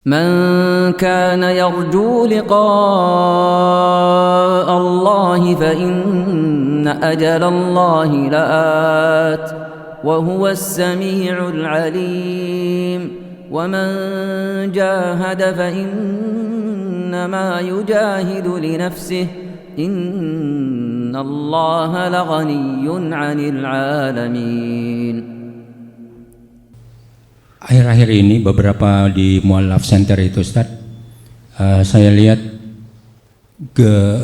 من كان يرجو لقاء الله فإن أجل الله لآت وهو السميع العليم ومن جاهد فإنما يجاهد لنفسه إن الله لغني عن العالمين. Akhir-akhir ini beberapa di Mu'allaf Center itu Ustaz, saya lihat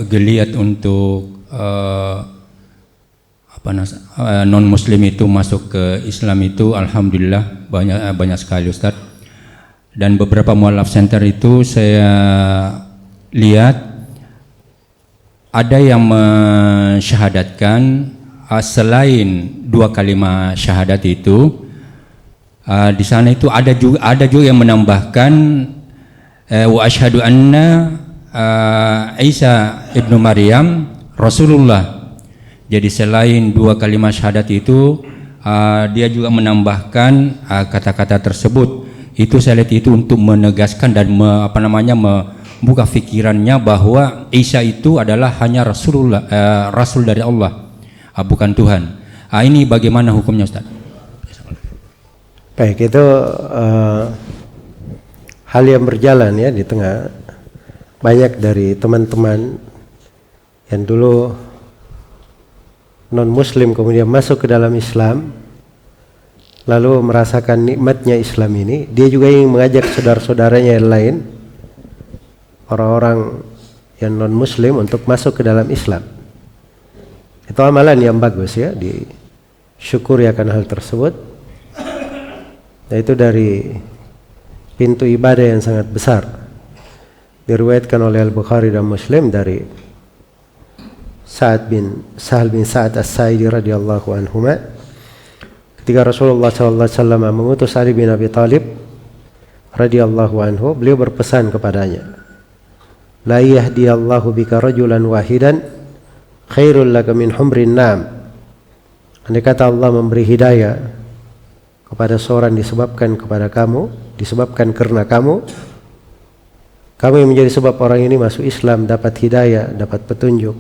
geliat untuk non muslim itu masuk ke Islam itu alhamdulillah banyak sekali Ustaz. Dan beberapa Mu'allaf Center itu saya lihat ada yang mensyahadatkan selain dua kalimat syahadat itu. Di sana itu ada juga yang menambahkan wa asyhadu anna Isa ibnu Maryam Rasulullah. Jadi selain dua kalimat syahadat itu dia juga menambahkan kata-kata tersebut. Itu saya lihat itu untuk menegaskan dan membuka fikirannya bahwa Isa itu adalah hanya Rasulullah, Rasul dari Allah, bukan Tuhan. Ini bagaimana hukumnya Ustaz? Baik, itu hal yang berjalan ya di tengah banyak dari teman-teman yang dulu non muslim kemudian masuk ke dalam Islam lalu merasakan nikmatnya Islam ini. Dia juga ingin mengajak saudara-saudaranya yang lain, orang-orang yang non muslim, untuk masuk ke dalam Islam. Itu amalan yang bagus ya, disyukuri akan hal tersebut. Nah, itu dari pintu ibadah yang sangat besar. Diriwayatkan oleh Al-Bukhari dan Muslim dari Sahal bin Sa'ad As-Sa'idi radhiyallahu anhuma, ketika Rasulullah sallallahu alaihi wasallam mengutus Ali bin Abi Thalib radhiyallahu anhu, beliau berpesan kepadanya, la yahdiyallahu bika rajulan wahidan khairul laka min humrin na'am. Andai kata Allah memberi hidayah kepada seorang disebabkan karena kamu yang menjadi sebab orang ini masuk Islam, dapat hidayah, dapat petunjuk.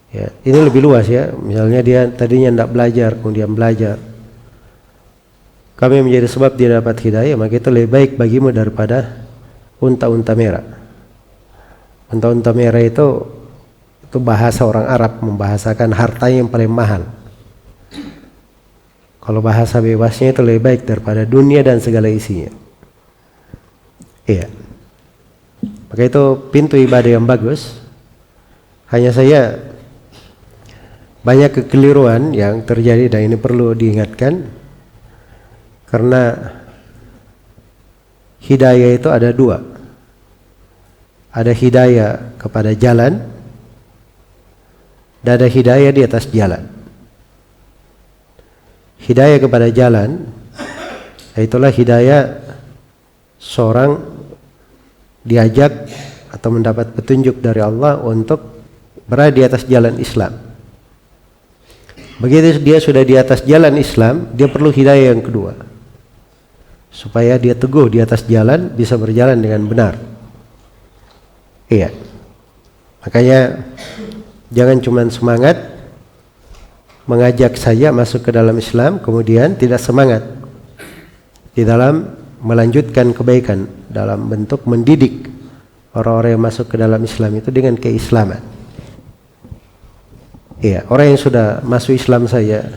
Ya, ini lebih luas ya. Misalnya dia tadinya tidak belajar, kemudian belajar. Kamu yang menjadi sebab dia dapat hidayah, maka itu lebih baik bagimu daripada unta-unta merah. Unta-unta merah itu bahasa orang Arab membahasakan hartanya yang paling mahal. Kalau bahasa bebasnya itu lebih baik daripada dunia dan segala isinya. Iya. Maka itu pintu ibadah yang bagus. Hanya saya banyak kekeliruan yang terjadi dan ini perlu diingatkan. Karena hidayah itu ada dua. Ada hidayah kepada jalan dan ada hidayah di atas jalan. Hidayah kepada jalan, itulah hidayah seorang diajak atau mendapat petunjuk dari Allah untuk berada di atas jalan Islam. Begitu dia sudah di atas jalan Islam, dia perlu hidayah yang kedua, supaya dia teguh di atas jalan, bisa berjalan dengan benar. Iya. Makanya jangan cuma semangat mengajak saya masuk ke dalam Islam, kemudian tidak semangat di dalam melanjutkan kebaikan dalam bentuk mendidik orang-orang yang masuk ke dalam Islam itu dengan keislaman. Iya, orang yang sudah masuk Islam saya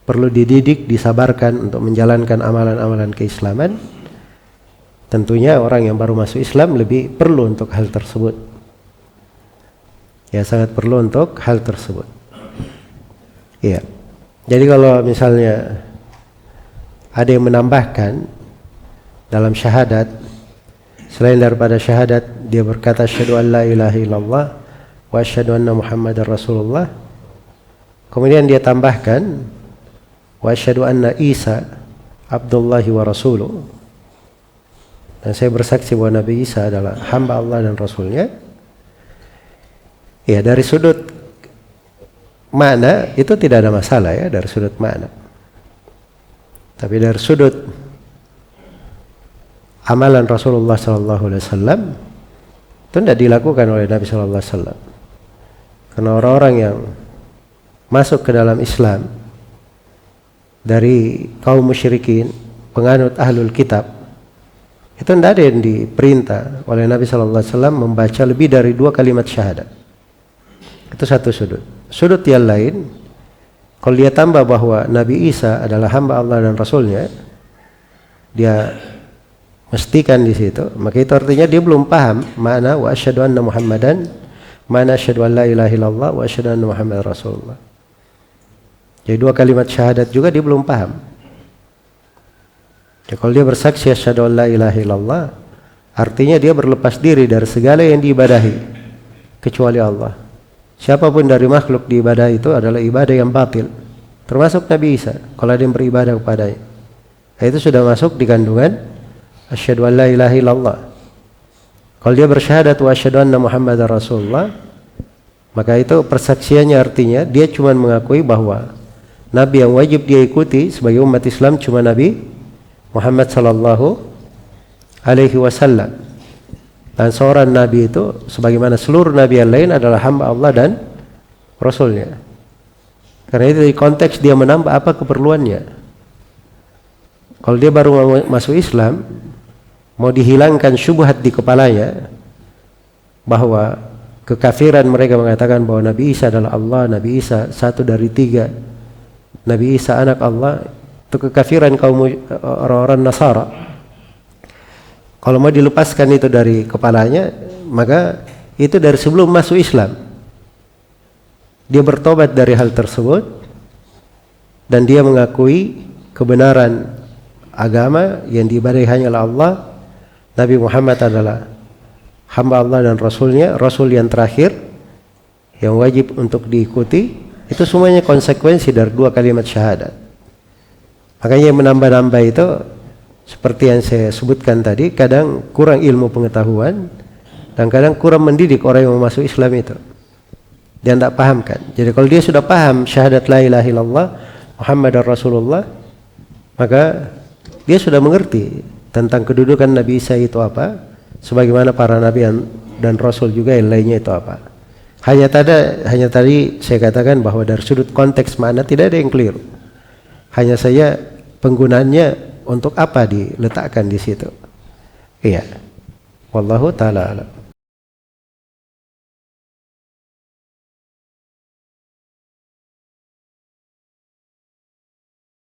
perlu dididik, disabarkan untuk menjalankan amalan-amalan keislaman. Tentunya orang yang baru masuk Islam lebih perlu untuk hal tersebut. Ya, sangat perlu untuk hal tersebut. Iya. Jadi kalau misalnya ada yang menambahkan dalam syahadat, selain daripada syahadat dia berkata asyhadu an la ilaha illallah wa asyhadu anna muhammadar rasulullah, kemudian dia tambahkan wa asyhadu anna Isa abdullahi wa rasuluh, dan saya bersaksi bahwa Nabi Isa adalah hamba Allah dan Rasulnya. Ya, dari sudut makna itu tidak ada masalah ya, dari sudut makna. Tapi dari sudut amalan Rasulullah SAW itu tidak dilakukan oleh Nabi SAW. Karena orang-orang yang masuk ke dalam Islam dari kaum musyrikin, penganut ahlul kitab, itu tidak ada yang diperintah oleh Nabi SAW membaca lebih dari 2 kalimat syahadat. Itu satu sudut. Sudut yang lain, kalau dia tambah bahwa Nabi Isa adalah hamba Allah dan Rasulnya, dia mestikan di situ, maka itu artinya dia belum paham makna wa asyhadu anna Muhammadan, mana asyhadu an la ilaha illallah wa asyhadu anna Muhammadar Rasulullah. Jadi 2 kalimat syahadat juga dia belum paham. Ya, kalau dia bersaksi asyhadu an la ilaha illallah, artinya dia berlepas diri dari segala yang diibadahi kecuali Allah. Siapapun dari makhluk diibadahi itu adalah ibadah yang batil, termasuk Nabi Isa kalau ada yang beribadah kepadanya. Itu sudah masuk di kandungan asyhadu an la ilaha illallah. Kalau dia bersyahadat wa asyhadu anna Muhammadar Rasulullah, maka itu persaksiannya artinya dia cuma mengakui bahwa Nabi yang wajib dia ikuti sebagai umat Islam cuma Nabi Muhammad sallallahu alaihi wasallam. Dan seorang Nabi itu sebagaimana seluruh Nabi yang lain adalah hamba Allah dan Rasulnya. Karena itu dari konteks dia menambah apa keperluannya. Kalau dia baru masuk Islam, mau dihilangkan syubhat di kepalanya bahwa kekafiran mereka mengatakan bahwa Nabi Isa adalah Allah, Nabi Isa 1 dari 3, Nabi Isa anak Allah, itu kekafiran kaum orang-orang Nasara. Kalau mau dilepaskan itu dari kepalanya, maka itu dari sebelum masuk Islam dia bertobat dari hal tersebut dan dia mengakui kebenaran agama yang diibadahi hanyalah Allah. Nabi Muhammad adalah hamba Allah dan Rasulnya, Rasul yang terakhir yang wajib untuk diikuti. Itu semuanya konsekuensi dari 2 kalimat syahadat. Makanya yang menambah-nambah itu seperti yang saya sebutkan tadi, kadang kurang ilmu pengetahuan dan kadang kurang mendidik orang yang mau masuk Islam itu. Dia tidak pahamkan. Jadi kalau dia sudah paham syahadat la ilaha illallah Muhammadar Rasulullah, maka dia sudah mengerti tentang kedudukan Nabi Isa itu apa, sebagaimana para nabi dan rasul juga yang lainnya itu apa. Hanya tadi saya katakan bahwa dari sudut konteks makna tidak ada yang keliru. Hanya saja penggunaannya untuk apa diletakkan di situ. Iya. Wallahu taala alam.